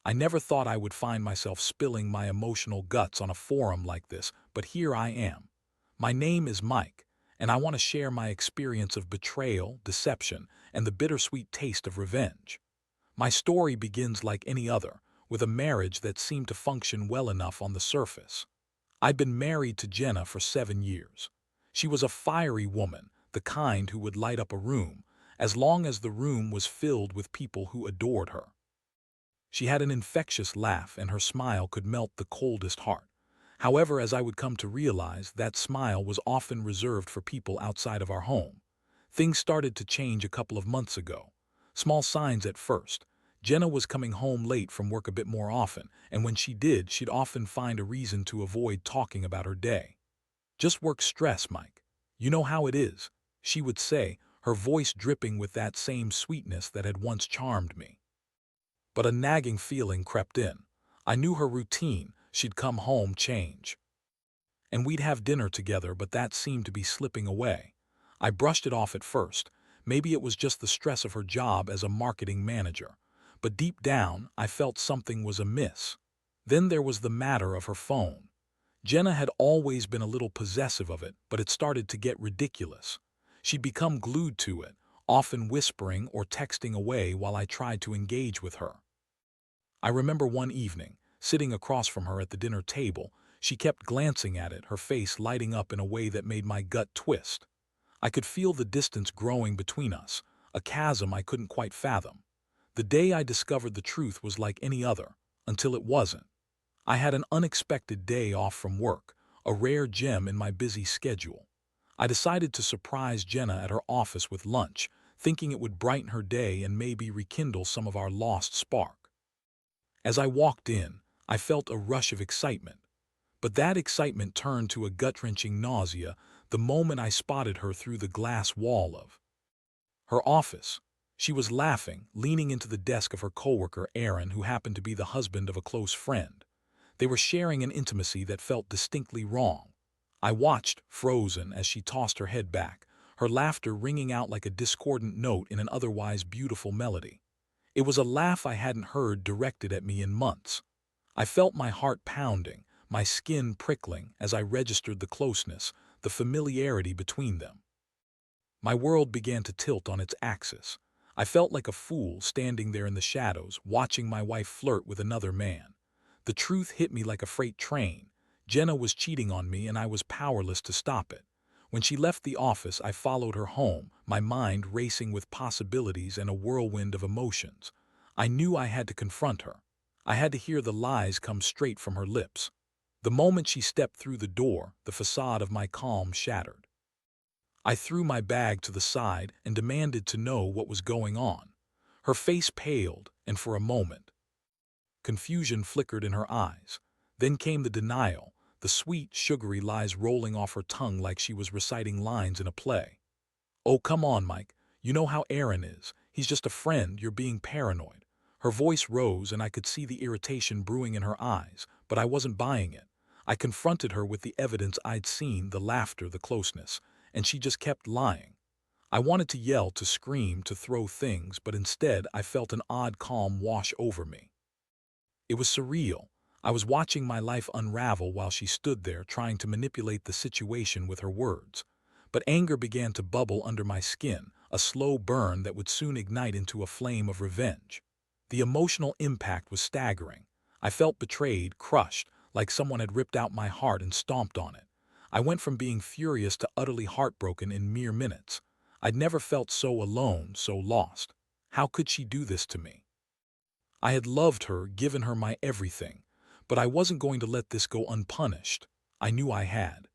I never thought I would find myself spilling my emotional guts on a forum like this, but here I am. My name is Mike, and I want to share my experience of betrayal, deception, and the bittersweet taste of revenge. My story begins like any other, with a marriage that seemed to function well enough on the surface. I'd been married to Jenna for 7 years. She was a fiery woman, the kind who would light up a room, as long as the room was filled with people who adored her. She had an infectious laugh, and her smile could melt the coldest heart. However, as I would come to realize, that smile was often reserved for people outside of our home. Things started to change a couple of months ago. Small signs at first. Jenna was coming home late from work a bit more often, and when she did, she'd often find a reason to avoid talking about her day. "Just work stress, Mike. You know how it is," she would say, her voice dripping with that same sweetness that had once charmed me. But a nagging feeling crept in. I knew her routine. She'd come home, change, and we'd have dinner together, but that seemed to be slipping away. I brushed it off at first. Maybe it was just the stress of her job as a marketing manager. But deep down, I felt something was amiss. Then there was the matter of her phone. Jenna had always been a little possessive of it, but it started to get ridiculous. She'd become glued to it, often whispering or texting away while I tried to engage with her. I remember one evening, sitting across from her at the dinner table, she kept glancing at it, her face lighting up in a way that made my gut twist. I could feel the distance growing between us, a chasm I couldn't quite fathom. The day I discovered the truth was like any other, until it wasn't. I had an unexpected day off from work, a rare gem in my busy schedule. I decided to surprise Jenna at her office with lunch, thinking it would brighten her day and maybe rekindle some of our lost spark. As I walked in, I felt a rush of excitement. But that excitement turned to a gut-wrenching nausea the moment I spotted her through the glass wall of her office. She was laughing, leaning into the desk of her coworker Aaron, who happened to be the husband of a close friend. They were sharing an intimacy that felt distinctly wrong. I watched, frozen, as she tossed her head back, her laughter ringing out like a discordant note in an otherwise beautiful melody. It was a laugh I hadn't heard directed at me in months. I felt my heart pounding, my skin prickling as I registered the closeness, the familiarity between them. My world began to tilt on its axis. I felt like a fool standing there in the shadows, watching my wife flirt with another man. The truth hit me like a freight train. Jenna was cheating on me, and I was powerless to stop it. When she left the office, I followed her home, my mind racing with possibilities and a whirlwind of emotions. I knew I had to confront her. I had to hear the lies come straight from her lips. The moment she stepped through the door, the facade of my calm shattered. I threw my bag to the side and demanded to know what was going on. Her face paled, and for a moment, confusion flickered in her eyes. Then came the denial, the sweet, sugary lies rolling off her tongue like she was reciting lines in a play. "Oh, come on, Mike. You know how Aaron is. He's just a friend. You're being paranoid." Her voice rose, and I could see the irritation brewing in her eyes, but I wasn't buying it. I confronted her with the evidence I'd seen, the laughter, the closeness, and she just kept lying. I wanted to yell, to scream, to throw things, but instead I felt an odd calm wash over me. It was surreal. I was watching my life unravel while she stood there trying to manipulate the situation with her words. But anger began to bubble under my skin, a slow burn that would soon ignite into a flame of revenge. The emotional impact was staggering. I felt betrayed, crushed, like someone had ripped out my heart and stomped on it. I went from being furious to utterly heartbroken in mere minutes. I'd never felt so alone, so lost. How could she do this to me? I had loved her, given her my everything, but I wasn't going to let this go unpunished. I knew I had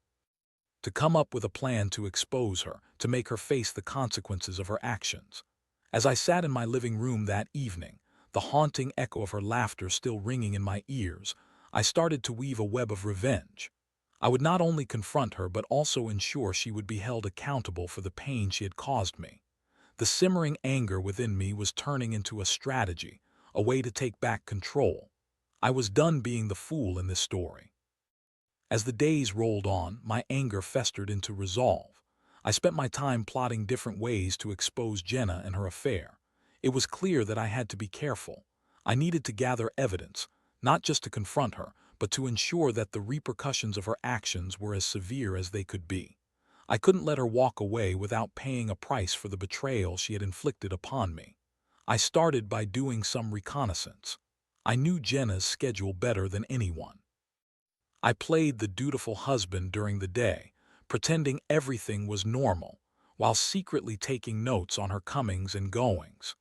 to come up with a plan to expose her, to make her face the consequences of her actions. As I sat in my living room that evening, the haunting echo of her laughter still ringing in my ears, I started to weave a web of revenge. I would not only confront her but also ensure she would be held accountable for the pain she had caused me. The simmering anger within me was turning into a strategy, a way to take back control. I was done being the fool in this story. As the days rolled on, my anger festered into resolve. I spent my time plotting different ways to expose Jenna and her affair. It was clear that I had to be careful. I needed to gather evidence, not just to confront her, but to ensure that the repercussions of her actions were as severe as they could be. I couldn't let her walk away without paying a price for the betrayal she had inflicted upon me. I started by doing some reconnaissance. I knew Jenna's schedule better than anyone. I played the dutiful husband during the day, pretending everything was normal, while secretly taking notes on her comings and goings.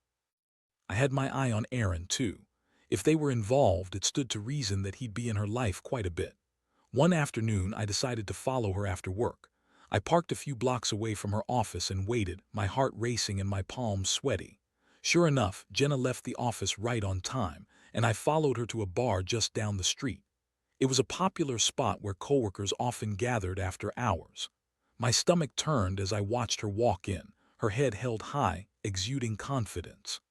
I had my eye on Aaron, too. If they were involved, it stood to reason that he'd be in her life quite a bit. One afternoon, I decided to follow her after work. I parked a few blocks away from her office and waited, my heart racing and my palms sweaty. Sure enough, Jenna left the office right on time, and I followed her to a bar just down the street. It was a popular spot where coworkers often gathered after hours. My stomach turned as I watched her walk in, her head held high, exuding confidence.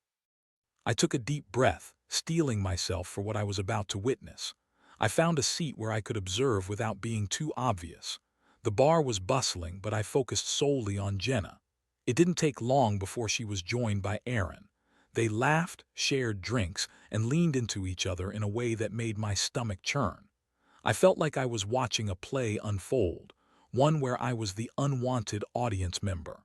I took a deep breath, steeling myself for what I was about to witness. I found a seat where I could observe without being too obvious. The bar was bustling, but I focused solely on Jenna. It didn't take long before she was joined by Aaron. They laughed, shared drinks, and leaned into each other in a way that made my stomach churn. I felt like I was watching a play unfold, one where I was the unwanted audience member.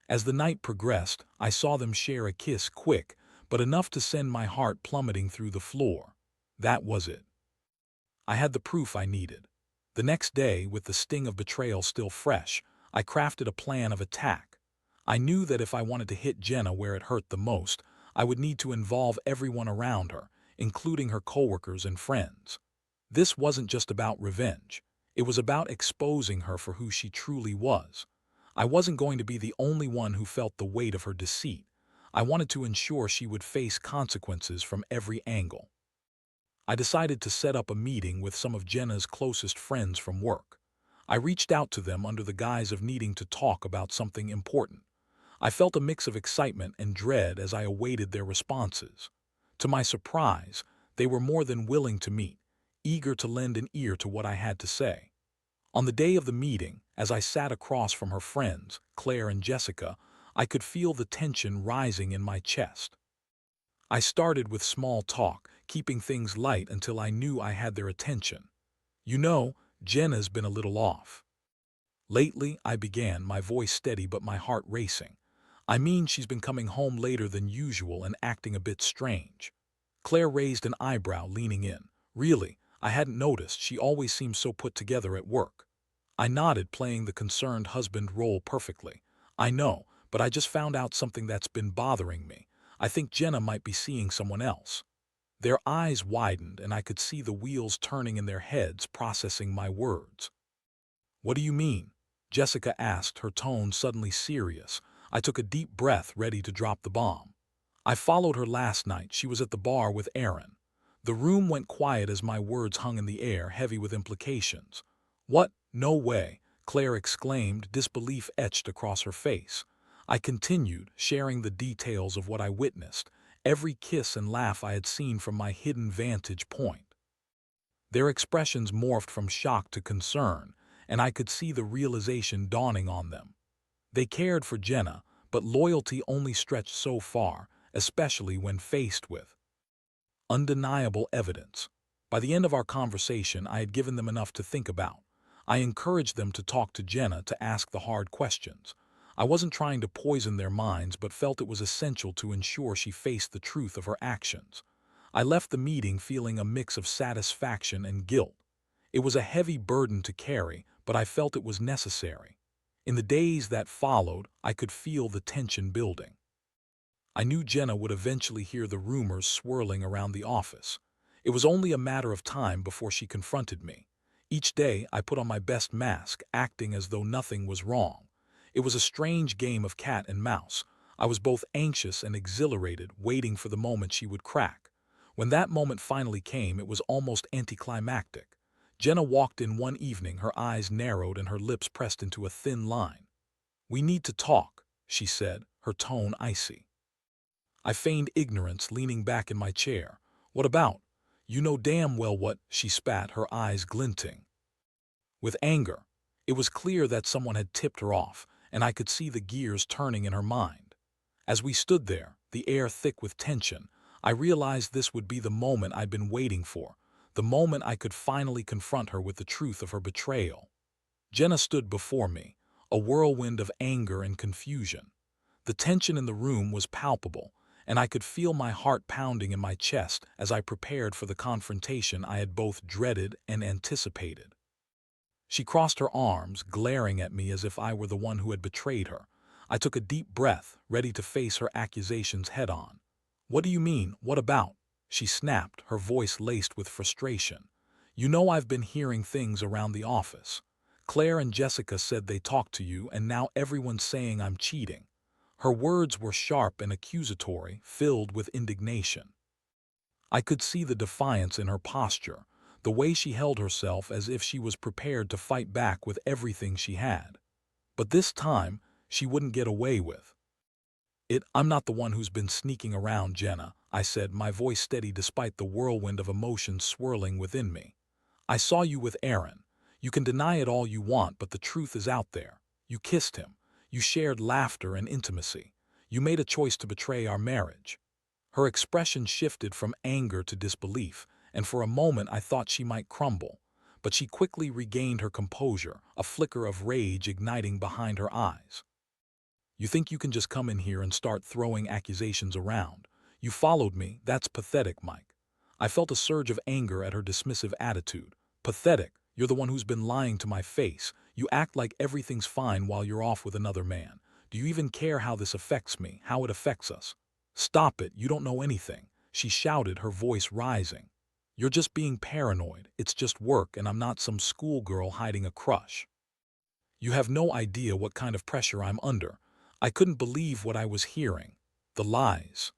As the night progressed, I saw them share a kiss, quick, but enough to send my heart plummeting through the floor. That was it. I had the proof I needed. The next day, with the sting of betrayal still fresh, I crafted a plan of attack. I knew that if I wanted to hit Jenna where it hurt the most, I would need to involve everyone around her, including her coworkers and friends. This wasn't just about revenge. It was about exposing her for who she truly was. I wasn't going to be the only one who felt the weight of her deceit. I wanted to ensure she would face consequences from every angle. I decided to set up a meeting with some of Jenna's closest friends from work. I reached out to them under the guise of needing to talk about something important. I felt a mix of excitement and dread as I awaited their responses. To my surprise, they were more than willing to meet, eager to lend an ear to what I had to say. On the day of the meeting, as I sat across from her friends, Claire and Jessica, I could feel the tension rising in my chest. I started with small talk, keeping things light until I knew I had their attention. "You know, Jenna's been a little off lately," I began, my voice steady but my heart racing. "I mean, she's been coming home later than usual and acting a bit strange." Claire raised an eyebrow, leaning in. "Really? I hadn't noticed. She always seems so put together at work." I nodded, playing the concerned husband role perfectly. "I know, but I just found out something that's been bothering me. I think Jenna might be seeing someone else." Their eyes widened, and I could see the wheels turning in their heads, processing my words. "What do you mean?" Jessica asked, her tone suddenly serious. I took a deep breath, ready to drop the bomb. "I followed her last night. She was at the bar with Aaron." The room went quiet as my words hung in the air, heavy with implications. "What? No way!" Claire exclaimed, disbelief etched across her face. I continued, sharing the details of what I witnessed, every kiss and laugh I had seen from my hidden vantage point. Their expressions morphed from shock to concern, and I could see the realization dawning on them. They cared for Jenna, but loyalty only stretched so far, especially when faced with undeniable evidence. By the end of our conversation, I had given them enough to think about. I encouraged them to talk to Jenna, to ask the hard questions. I wasn't trying to poison their minds, but felt it was essential to ensure she faced the truth of her actions. I left the meeting feeling a mix of satisfaction and guilt. It was a heavy burden to carry, but I felt it was necessary. In the days that followed, I could feel the tension building. I knew Jenna would eventually hear the rumors swirling around the office. It was only a matter of time before she confronted me. Each day, I put on my best mask, acting as though nothing was wrong. It was a strange game of cat and mouse. I was both anxious and exhilarated, waiting for the moment she would crack. When that moment finally came, it was almost anticlimactic. Jenna walked in one evening, her eyes narrowed and her lips pressed into a thin line. "We need to talk," she said, her tone icy. I feigned ignorance, leaning back in my chair. "What about?" "You know damn well what," she spat, her eyes glinting with anger. It was clear that someone had tipped her off, and I could see the gears turning in her mind. As we stood there, the air thick with tension, I realized this would be the moment I'd been waiting for, the moment I could finally confront her with the truth of her betrayal. Jenna stood before me, a whirlwind of anger and confusion. The tension in the room was palpable, and I could feel my heart pounding in my chest as I prepared for the confrontation I had both dreaded and anticipated. She crossed her arms, glaring at me as if I were the one who had betrayed her. I took a deep breath, ready to face her accusations head-on. "What do you mean? What about?" she snapped, her voice laced with frustration. "You know I've been hearing things around the office. Claire and Jessica said they talked to you, and now everyone's saying I'm cheating." Her words were sharp and accusatory, filled with indignation. I could see the defiance in her posture, the way she held herself as if she was prepared to fight back with everything she had. But this time, she wouldn't get away with it. "I'm not the one who's been sneaking around, Jenna," I said, my voice steady despite the whirlwind of emotions swirling within me. "I saw you with Aaron. You can deny it all you want, but the truth is out there. You kissed him. You shared laughter and intimacy. You made a choice to betray our marriage." Her expression shifted from anger to disbelief, and for a moment I thought she might crumble. But she quickly regained her composure, a flicker of rage igniting behind her eyes. "You think you can just come in here and start throwing accusations around? You followed me, that's pathetic, Mike." I felt a surge of anger at her dismissive attitude. "Pathetic? You're the one who's been lying to my face. You act like everything's fine while you're off with another man. Do you even care how this affects me, how it affects us?" "Stop it, you don't know anything," she shouted, her voice rising. "You're just being paranoid. It's just work, and I'm not some schoolgirl hiding a crush. You have no idea what kind of pressure I'm under." I couldn't believe what I was hearing. The lies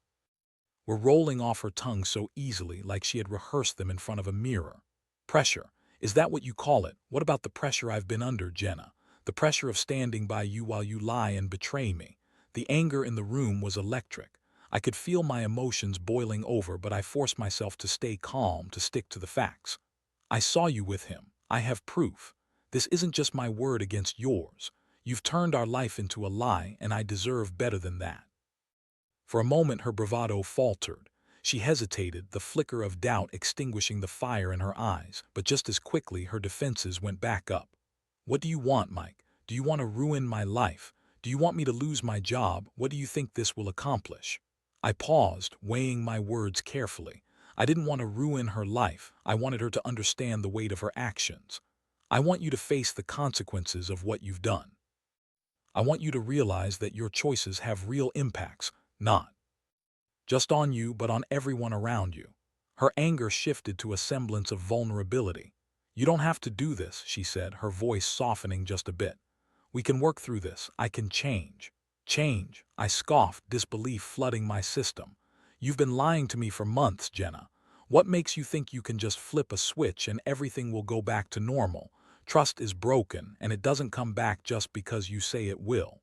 were rolling off her tongue so easily, like she had rehearsed them in front of a mirror. "Pressure? Is that what you call it? What about the pressure I've been under, Jenna? The pressure of standing by you while you lie and betray me?" The anger in the room was electric. I could feel my emotions boiling over, but I forced myself to stay calm, to stick to the facts. "I saw you with him. I have proof. This isn't just my word against yours. You've turned our life into a lie, and I deserve better than that." For a moment her bravado faltered. She hesitated, the flicker of doubt extinguishing the fire in her eyes, but just as quickly her defenses went back up. "What do you want, Mike? Do you want to ruin my life? Do you want me to lose my job? What do you think this will accomplish?" I paused, weighing my words carefully. I didn't want to ruin her life. I wanted her to understand the weight of her actions. "I want you to face the consequences of what you've done. I want you to realize that your choices have real impacts, not just on you but on everyone around you." Her anger shifted to a semblance of vulnerability. "You don't have to do this," she said, her voice softening just a bit. "We can work through this. I can change." "Change?" I scoffed, disbelief flooding my system. "You've been lying to me for months, Jenna. What makes you think you can just flip a switch and everything will go back to normal? Trust is broken, and it doesn't come back just because you say it will."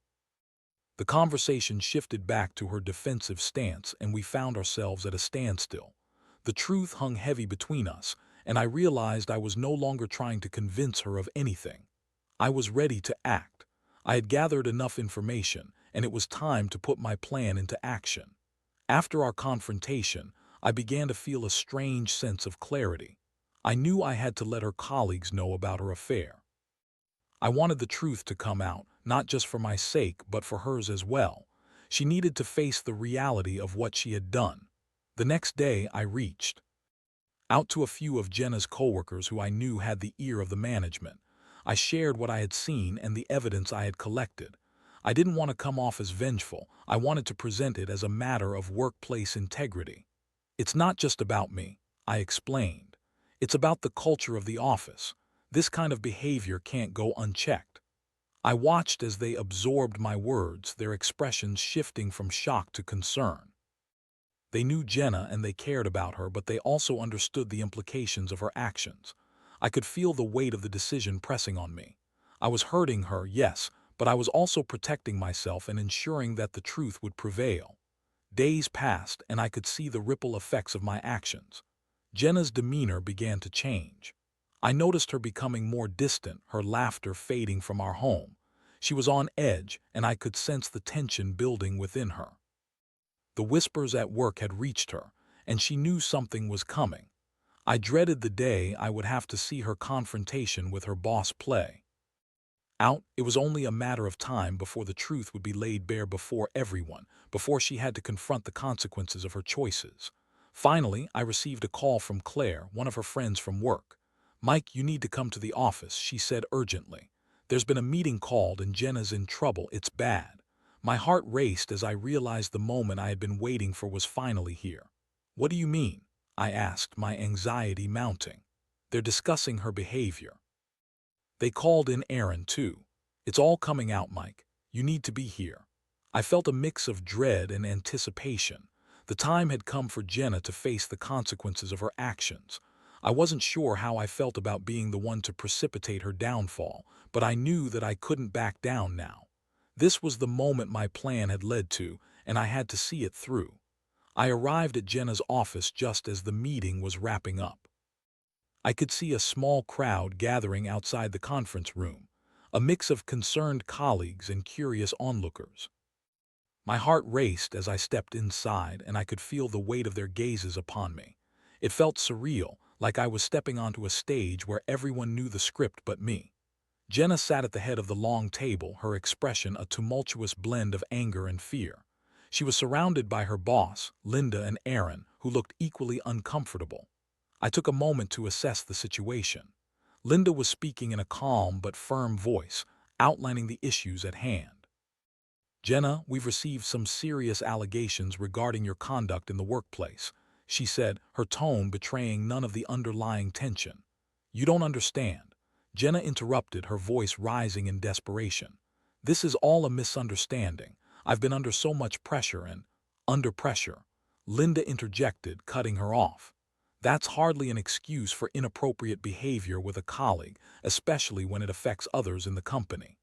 The conversation shifted back to her defensive stance, and we found ourselves at a standstill. The truth hung heavy between us, and I realized I was no longer trying to convince her of anything. I was ready to act. I had gathered enough information, and it was time to put my plan into action. After our confrontation, I began to feel a strange sense of clarity. I knew I had to let her colleagues know about her affair. I wanted the truth to come out, not just for my sake, but for hers as well. She needed to face the reality of what she had done. The next day, I reached out to a few of Jenna's coworkers who I knew had the ear of the management. I shared what I had seen and the evidence I had collected. I didn't want to come off as vengeful. I wanted to present it as a matter of workplace integrity. "It's not just about me," I explained. "It's about the culture of the office. This kind of behavior can't go unchecked." I watched as they absorbed my words, their expressions shifting from shock to concern. They knew Jenna and they cared about her, but they also understood the implications of her actions. I could feel the weight of the decision pressing on me. I was hurting her, yes, but I was also protecting myself and ensuring that the truth would prevail. Days passed, and I could see the ripple effects of my actions. Jenna's demeanor began to change. I noticed her becoming more distant, her laughter fading from our home. She was on edge, and I could sense the tension building within her. The whispers at work had reached her, and she knew something was coming. I dreaded the day I would have to see her confrontation with her boss play out. It was only a matter of time before the truth would be laid bare before everyone, before she had to confront the consequences of her choices. Finally, I received a call from Claire, one of her friends from work. "Mike, you need to come to the office," she said urgently. "There's been a meeting called and Jenna's in trouble. It's bad." My heart raced as I realized the moment I had been waiting for was finally here. "What do you mean?" I asked, my anxiety mounting. "They're discussing her behavior. They called in Aaron, too. It's all coming out, Mike. You need to be here." I felt a mix of dread and anticipation. The time had come for Jenna to face the consequences of her actions. I wasn't sure how I felt about being the one to precipitate her downfall, but I knew that I couldn't back down now. This was the moment my plan had led to, and I had to see it through. I arrived at Jenna's office just as the meeting was wrapping up. I could see a small crowd gathering outside the conference room, a mix of concerned colleagues and curious onlookers. My heart raced as I stepped inside, and I could feel the weight of their gazes upon me. It felt surreal, like I was stepping onto a stage where everyone knew the script but me. Jenna sat at the head of the long table, her expression a tumultuous blend of anger and fear. She was surrounded by her boss, Linda, and Aaron, who looked equally uncomfortable. I took a moment to assess the situation. Linda was speaking in a calm but firm voice, outlining the issues at hand. "Jenna, we've received some serious allegations regarding your conduct in the workplace," she said, her tone betraying none of the underlying tension. "You don't understand." Jenna interrupted, her voice rising in desperation. "This is all a misunderstanding. I've been under so much pressure and—" "Under pressure," Linda interjected, cutting her off. "That's hardly an excuse for inappropriate behavior with a colleague, especially when it affects others in the company."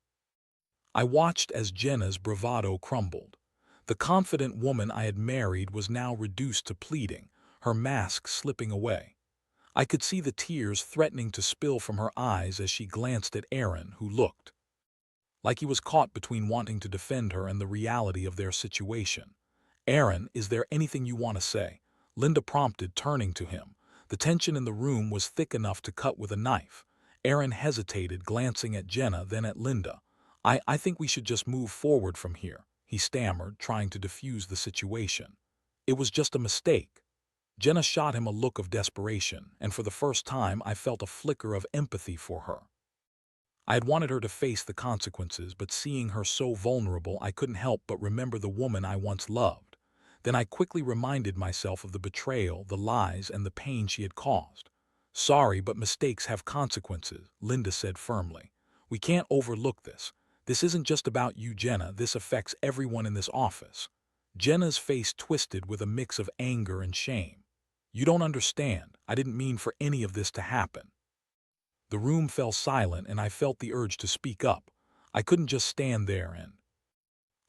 I watched as Jenna's bravado crumbled. The confident woman I had married was now reduced to pleading, her mask slipping away. I could see the tears threatening to spill from her eyes as she glanced at Aaron, who looked like he was caught between wanting to defend her and the reality of their situation. "Aaron, is there anything you want to say?" Linda prompted, turning to him. The tension in the room was thick enough to cut with a knife. Aaron hesitated, glancing at Jenna, then at Linda. I think we should just move forward from here," he stammered, trying to defuse the situation. "It was just a mistake." Jenna shot him a look of desperation, and for the first time I felt a flicker of empathy for her. I had wanted her to face the consequences, but seeing her so vulnerable, I couldn't help but remember the woman I once loved. Then I quickly reminded myself of the betrayal, the lies, and the pain she had caused. "Sorry, but mistakes have consequences," Linda said firmly. "We can't overlook this. This isn't just about you, Jenna. This affects everyone in this office." Jenna's face twisted with a mix of anger and shame. "You don't understand. I didn't mean for any of this to happen." The room fell silent, and I felt the urge to speak up. I couldn't just stand there and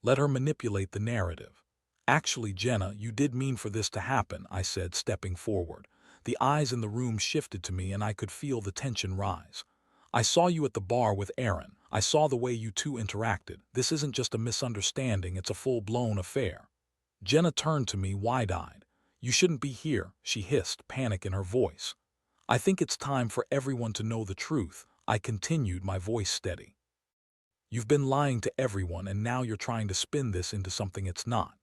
let her manipulate the narrative. "Actually, Jenna, you did mean for this to happen," I said, stepping forward. The eyes in the room shifted to me, and I could feel the tension rise. "I saw you at the bar with Aaron. I saw the way you two interacted. This isn't just a misunderstanding, it's a full-blown affair." Jenna turned to me, wide-eyed. "You shouldn't be here," she hissed, panic in her voice. "I think it's time for everyone to know the truth," I continued, my voice steady. "You've been lying to everyone, and now you're trying to spin this into something it's not."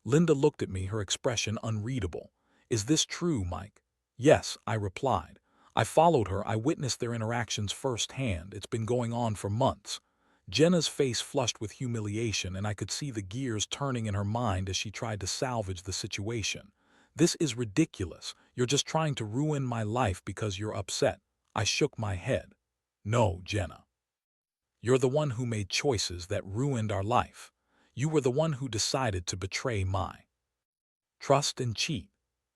Linda looked at me, her expression unreadable. "Is this true, Mike?" "Yes," I replied. "I followed her. I witnessed their interactions firsthand. It's been going on for months." Jenna's face flushed with humiliation, and I could see the gears turning in her mind as she tried to salvage the situation. "This is ridiculous. You're just trying to ruin my life because you're upset." I shook my head. "No, Jenna. You're the one who made choices that ruined our life. You were the one who decided to betray my trust and cheat."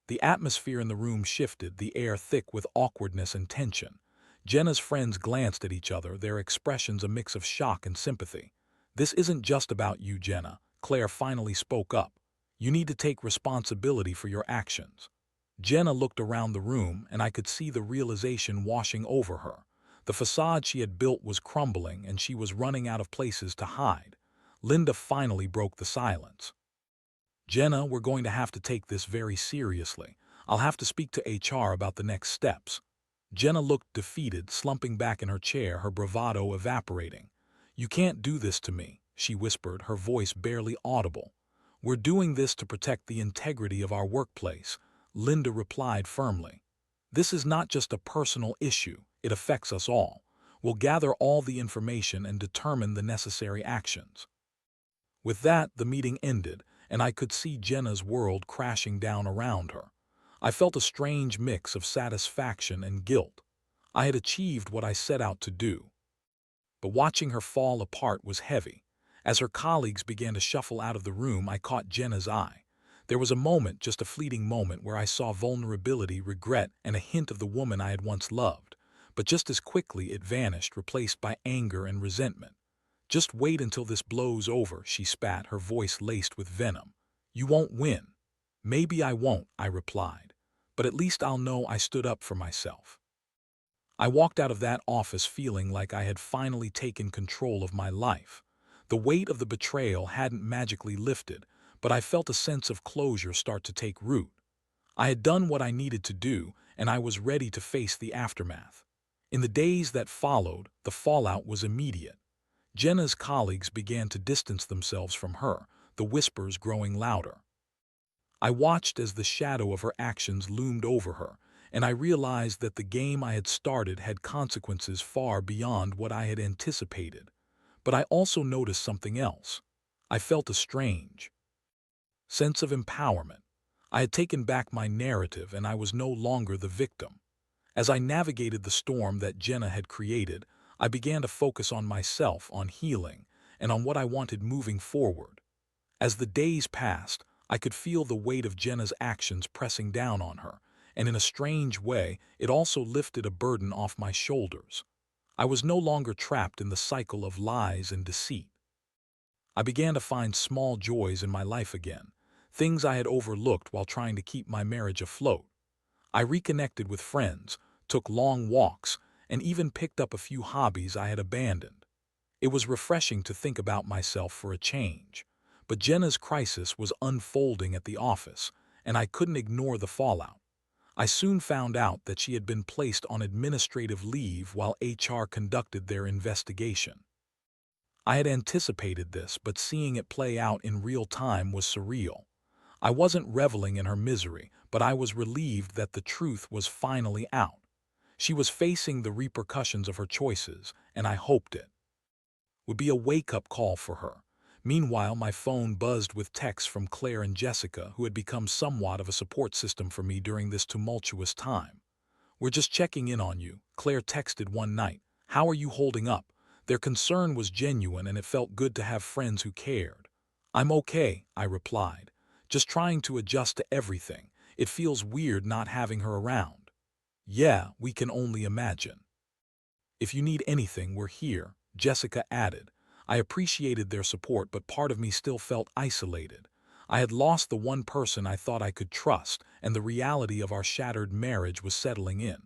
The atmosphere in the room shifted, the air thick with awkwardness and tension. Jenna's friends glanced at each other, their expressions a mix of shock and sympathy. "This isn't just about you, Jenna," Claire finally spoke up. "You need to take responsibility for your actions." Jenna looked around the room, and I could see the realization washing over her. The facade she had built was crumbling, and she was running out of places to hide. Linda finally broke the silence. Jenna, we're going to have to take this very seriously. I'll have to speak to HR about the next steps. Jenna looked defeated, slumping back in her chair, her bravado evaporating. You can't do this to me, she whispered, her voice barely audible. We're doing this to protect the integrity of our workplace, Linda replied firmly. This is not just a personal issue, it affects us all. We'll gather all the information and determine the necessary actions. With that, the meeting ended, and I could see Jenna's world crashing down around her. I felt a strange mix of satisfaction and guilt. I had achieved what I set out to do. But watching her fall apart was heavy. As her colleagues began to shuffle out of the room, I caught Jenna's eye. There was a moment, just a fleeting moment, where I saw vulnerability, regret, and a hint of the woman I had once loved. But just as quickly it vanished, replaced by anger and resentment. Just wait until this blows over, she spat, her voice laced with venom. You won't win. Maybe I won't, I replied. But at least I'll know I stood up for myself. I walked out of that office feeling like I had finally taken control of my life. The weight of the betrayal hadn't magically lifted, but I felt a sense of closure start to take root. I had done what I needed to do, and I was ready to face the aftermath. In the days that followed, the fallout was immediate. Jenna's colleagues began to distance themselves from her, the whispers growing louder. I watched as the shadow of her actions loomed over her, and I realized that the game I had started had consequences far beyond what I had anticipated. But I also noticed something else. I felt a strange sense of empowerment. I had taken back my narrative, and I was no longer the victim. As I navigated the storm that Jenna had created, I began to focus on myself, on healing, and on what I wanted moving forward. As the days passed, I could feel the weight of Jenna's actions pressing down on her, and in a strange way, it also lifted a burden off my shoulders. I was no longer trapped in the cycle of lies and deceit. I began to find small joys in my life again, things I had overlooked while trying to keep my marriage afloat. I reconnected with friends, took long walks, and even picked up a few hobbies I had abandoned. It was refreshing to think about myself for a change. But Jenna's crisis was unfolding at the office, and I couldn't ignore the fallout. I soon found out that she had been placed on administrative leave while HR conducted their investigation. I had anticipated this, but seeing it play out in real time was surreal. I wasn't reveling in her misery, but I was relieved that the truth was finally out. She was facing the repercussions of her choices, and I hoped it would be a wake-up call for her. Meanwhile, my phone buzzed with texts from Claire and Jessica, who had become somewhat of a support system for me during this tumultuous time. We're just checking in on you, Claire texted one night. How are you holding up? Their concern was genuine, and it felt good to have friends who cared. I'm okay, I replied. Just trying to adjust to everything. It feels weird not having her around. Yeah, we can only imagine. If you need anything, we're here, Jessica added. I appreciated their support, but part of me still felt isolated. I had lost the one person I thought I could trust, and the reality of our shattered marriage was settling in.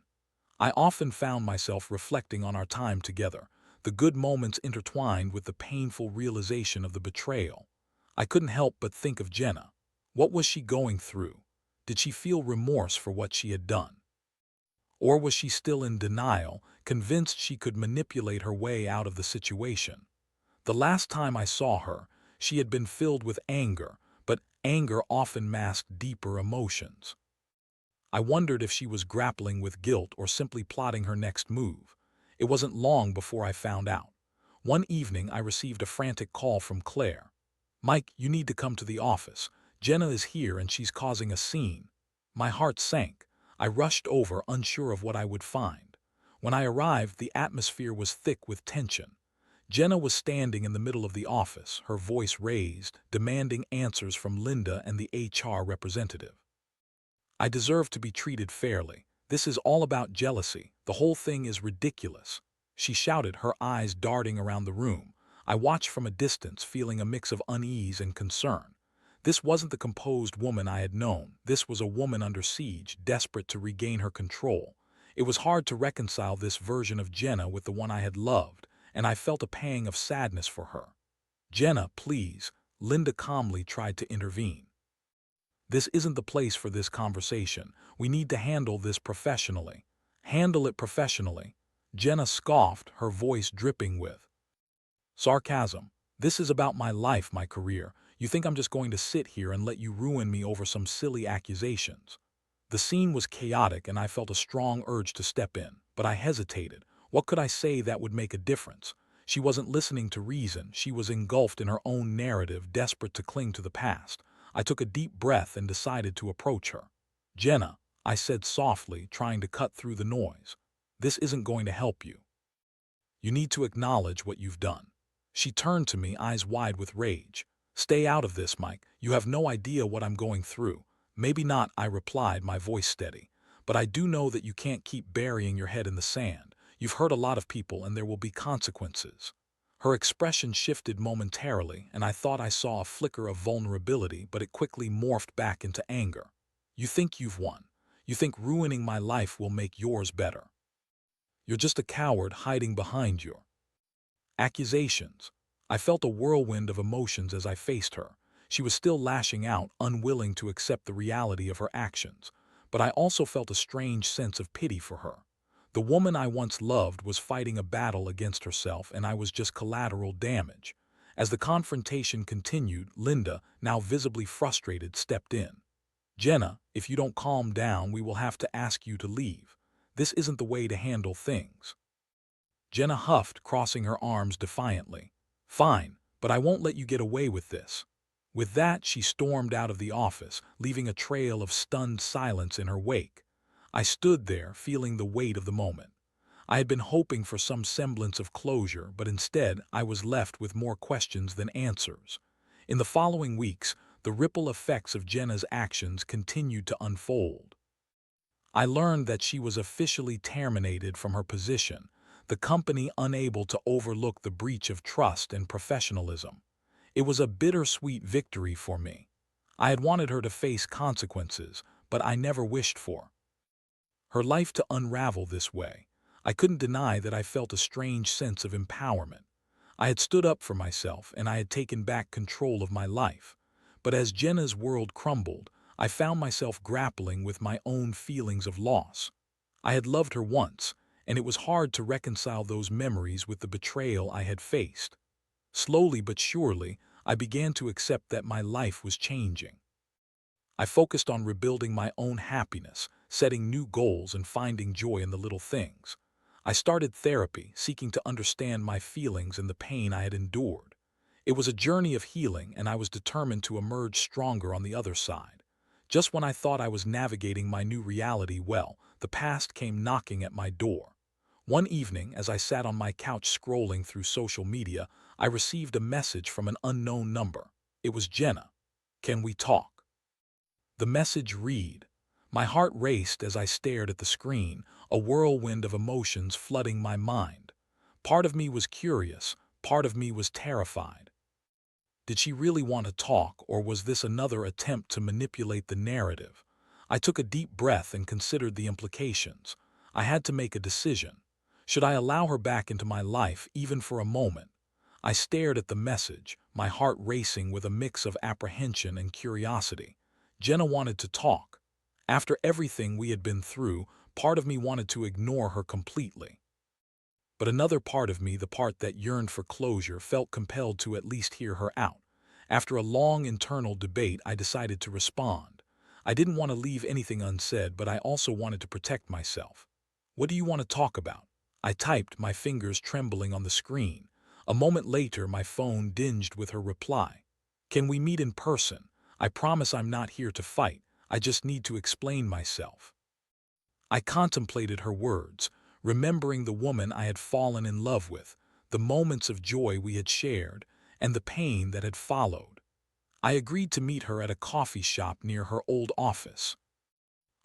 I often found myself reflecting on our time together, the good moments intertwined with the painful realization of the betrayal. I couldn't help but think of Jenna. What was she going through? Did she feel remorse for what she had done? Or was she still in denial, convinced she could manipulate her way out of the situation? The last time I saw her, she had been filled with anger, but anger often masked deeper emotions. I wondered if she was grappling with guilt or simply plotting her next move. It wasn't long before I found out. One evening, I received a frantic call from Claire. Mike, you need to come to the office. Jenna is here and she's causing a scene. My heart sank. I rushed over, unsure of what I would find. When I arrived, the atmosphere was thick with tension. Jenna was standing in the middle of the office, her voice raised, demanding answers from Linda and the HR representative. I deserve to be treated fairly. This is all about jealousy. The whole thing is ridiculous. She shouted, her eyes darting around the room. I watched from a distance, feeling a mix of unease and concern. This wasn't the composed woman I had known. This was a woman under siege, desperate to regain her control. It was hard to reconcile this version of Jenna with the one I had loved, and I felt a pang of sadness for her. Jenna, please, Linda calmly tried to intervene. This isn't the place for this conversation. We need to handle this professionally. Handle it professionally. Jenna scoffed, her voice dripping with sarcasm. This is about my life, my career. You think I'm just going to sit here and let you ruin me over some silly accusations? The scene was chaotic and I felt a strong urge to step in, but I hesitated. What could I say that would make a difference? She wasn't listening to reason. She was engulfed in her own narrative, desperate to cling to the past. I took a deep breath and decided to approach her. Jenna, I said softly, trying to cut through the noise. This isn't going to help you. You need to acknowledge what you've done. She turned to me, eyes wide with rage. Stay out of this, Mike. You have no idea what I'm going through. Maybe not, I replied, my voice steady. But I do know that you can't keep burying your head in the sand. You've hurt a lot of people and there will be consequences. Her expression shifted momentarily, and I thought I saw a flicker of vulnerability, but it quickly morphed back into anger. You think you've won. You think ruining my life will make yours better. You're just a coward hiding behind your accusations. I felt a whirlwind of emotions as I faced her. She was still lashing out, unwilling to accept the reality of her actions. But I also felt a strange sense of pity for her. The woman I once loved was fighting a battle against herself, and I was just collateral damage. As the confrontation continued, Linda, now visibly frustrated, stepped in. Jenna, if you don't calm down, we will have to ask you to leave. This isn't the way to handle things. Jenna huffed, crossing her arms defiantly. Fine, but I won't let you get away with this. With that, she stormed out of the office, leaving a trail of stunned silence in her wake. I stood there, feeling the weight of the moment. I had been hoping for some semblance of closure, but instead I was left with more questions than answers. In the following weeks, the ripple effects of Jenna's actions continued to unfold. I learned that she was officially terminated from her position, the company unable to overlook the breach of trust and professionalism. It was a bittersweet victory for me. I had wanted her to face consequences, but I never wished for her life to unravel this way. I couldn't deny that I felt a strange sense of empowerment. I had stood up for myself and I had taken back control of my life. But as Jenna's world crumbled, I found myself grappling with my own feelings of loss. I had loved her once, and it was hard to reconcile those memories with the betrayal I had faced. Slowly but surely, I began to accept that my life was changing. I focused on rebuilding my own happiness, setting new goals and finding joy in the little things. I started therapy, seeking to understand my feelings and the pain I had endured. It was a journey of healing, and I was determined to emerge stronger on the other side. Just when I thought I was navigating my new reality well, the past came knocking at my door. One evening, as I sat on my couch scrolling through social media, I received a message from an unknown number. It was Jenna. Can we talk? The message read. My heart raced as I stared at the screen, a whirlwind of emotions flooding my mind. Part of me was curious, part of me was terrified. Did she really want to talk, or was this another attempt to manipulate the narrative? I took a deep breath and considered the implications. I had to make a decision. Should I allow her back into my life, even for a moment? I stared at the message, my heart racing with a mix of apprehension and curiosity. Jenna wanted to talk. After everything we had been through, part of me wanted to ignore her completely. But another part of me, the part that yearned for closure, felt compelled to at least hear her out. After a long internal debate, I decided to respond. I didn't want to leave anything unsaid, but I also wanted to protect myself. What do you want to talk about? I typed, my fingers trembling on the screen. A moment later, my phone dinged with her reply. Can we meet in person? I promise I'm not here to fight. I just need to explain myself. I contemplated her words, remembering the woman I had fallen in love with, the moments of joy we had shared, and the pain that had followed. I agreed to meet her at a coffee shop near her old office,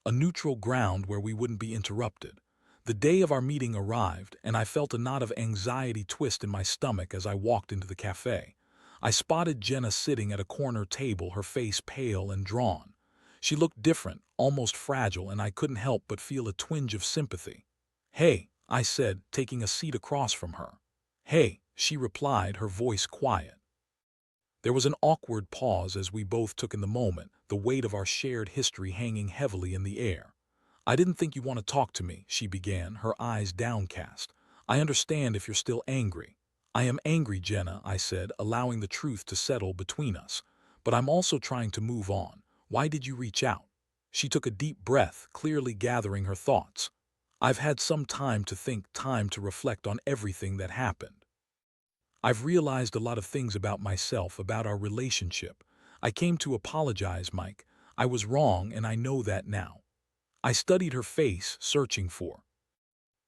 a neutral ground where we wouldn't be interrupted. The day of our meeting arrived, and I felt a knot of anxiety twist in my stomach as I walked into the cafe. I spotted Jenna sitting at a corner table, her face pale and drawn. She looked different, almost fragile, and I couldn't help but feel a twinge of sympathy. Hey, I said, taking a seat across from her. Hey, she replied, her voice quiet. There was an awkward pause as we both took in the moment, the weight of our shared history hanging heavily in the air. "I didn't think you want to talk to me," she began, her eyes downcast. "I understand if you're still angry." "I am angry, Jenna," I said, allowing the truth to settle between us. "But I'm also trying to move on. Why did you reach out?" She took a deep breath, clearly gathering her thoughts. "I've had some time to think, time to reflect on everything that happened. I've realized a lot of things about myself, about our relationship. I came to apologize, Mike. I was wrong, and I know that now." I studied her face, searching for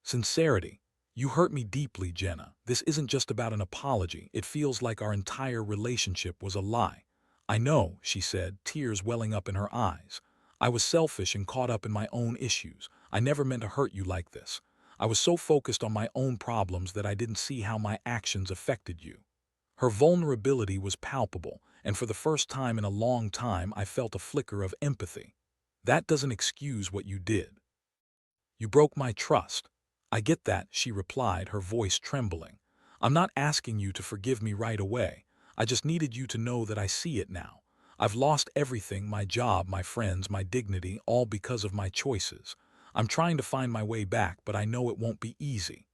sincerity. "You hurt me deeply, Jenna. This isn't just about an apology. It feels like our entire relationship was a lie." "I know," she said, tears welling up in her eyes. "I was selfish and caught up in my own issues. I never meant to hurt you like this. I was so focused on my own problems that I didn't see how my actions affected you." Her vulnerability was palpable, and for the first time in a long time I felt a flicker of empathy. "That doesn't excuse what you did. You broke my trust." "I get that," she replied, her voice trembling. "I'm not asking you to forgive me right away. I just needed you to know that I see it now. I've lost everything, my job, my friends, my dignity, all because of my choices. I'm trying to find my way back, but I know it won't be easy."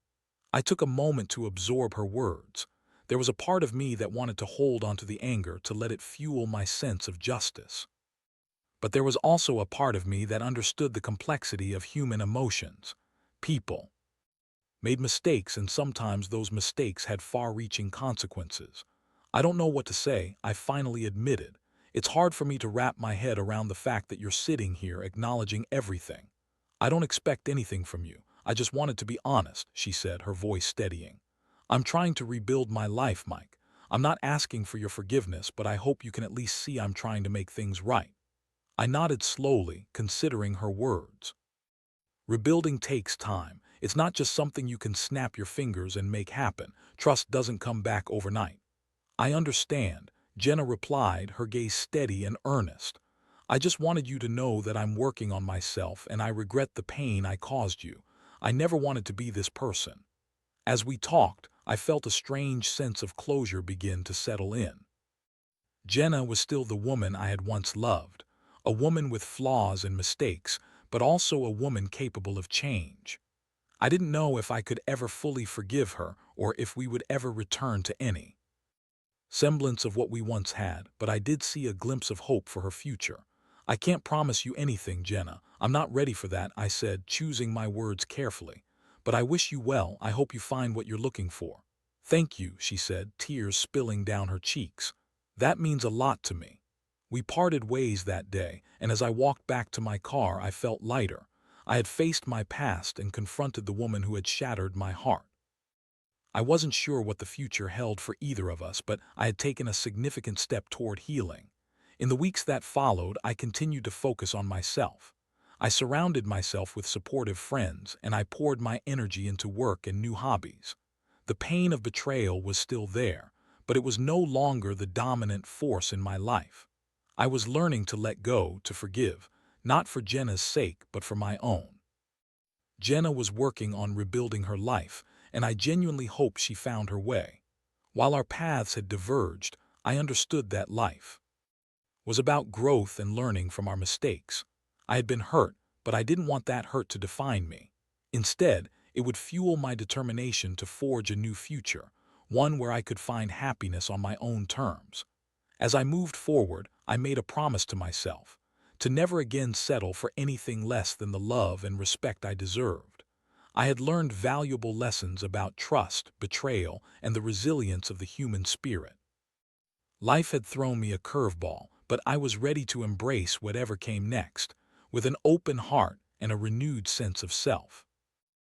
I took a moment to absorb her words. There was a part of me that wanted to hold onto the anger, to let it fuel my sense of justice. But there was also a part of me that understood the complexity of human emotions. People made mistakes, and sometimes those mistakes had far-reaching consequences. "I don't know what to say," I finally admitted. "It's hard for me to wrap my head around the fact that you're sitting here acknowledging everything." "I don't expect anything from you. I just wanted to be honest," she said, her voice steadying. "I'm trying to rebuild my life, Mike. I'm not asking for your forgiveness, but I hope you can at least see I'm trying to make things right." I nodded slowly, considering her words. Rebuilding takes time. It's not just something you can snap your fingers and make happen. Trust doesn't come back overnight. "I understand," Jenna replied, her gaze steady and earnest. "I just wanted you to know that I'm working on myself, and I regret the pain I caused you. I never wanted to be this person." As we talked, I felt a strange sense of closure begin to settle in. Jenna was still the woman I had once loved, a woman with flaws and mistakes, but also a woman capable of change. I didn't know if I could ever fully forgive her, or if we would ever return to any semblance of what we once had, but I did see a glimpse of hope for her future. "I can't promise you anything, Jenna. I'm not ready for that," I said, choosing my words carefully. "But I wish you well. I hope you find what you're looking for." "Thank you," she said, tears spilling down her cheeks. "That means a lot to me." We parted ways that day, and as I walked back to my car, I felt lighter. I had faced my past and confronted the woman who had shattered my heart. I wasn't sure what the future held for either of us, but I had taken a significant step toward healing. In the weeks that followed, I continued to focus on myself. I surrounded myself with supportive friends, and I poured my energy into work and new hobbies. The pain of betrayal was still there, but it was no longer the dominant force in my life. I was learning to let go, to forgive, not for Jenna's sake, but for my own. Jenna was working on rebuilding her life, and I genuinely hoped she found her way. While our paths had diverged, I understood that life was about growth and learning from our mistakes. I had been hurt, but I didn't want that hurt to define me. Instead, it would fuel my determination to forge a new future, one where I could find happiness on my own terms. As I moved forward, I made a promise to myself to never again settle for anything less than the love and respect I deserved. I had learned valuable lessons about trust, betrayal, and the resilience of the human spirit. Life had thrown me a curveball, but I was ready to embrace whatever came next, with an open heart and a renewed sense of self.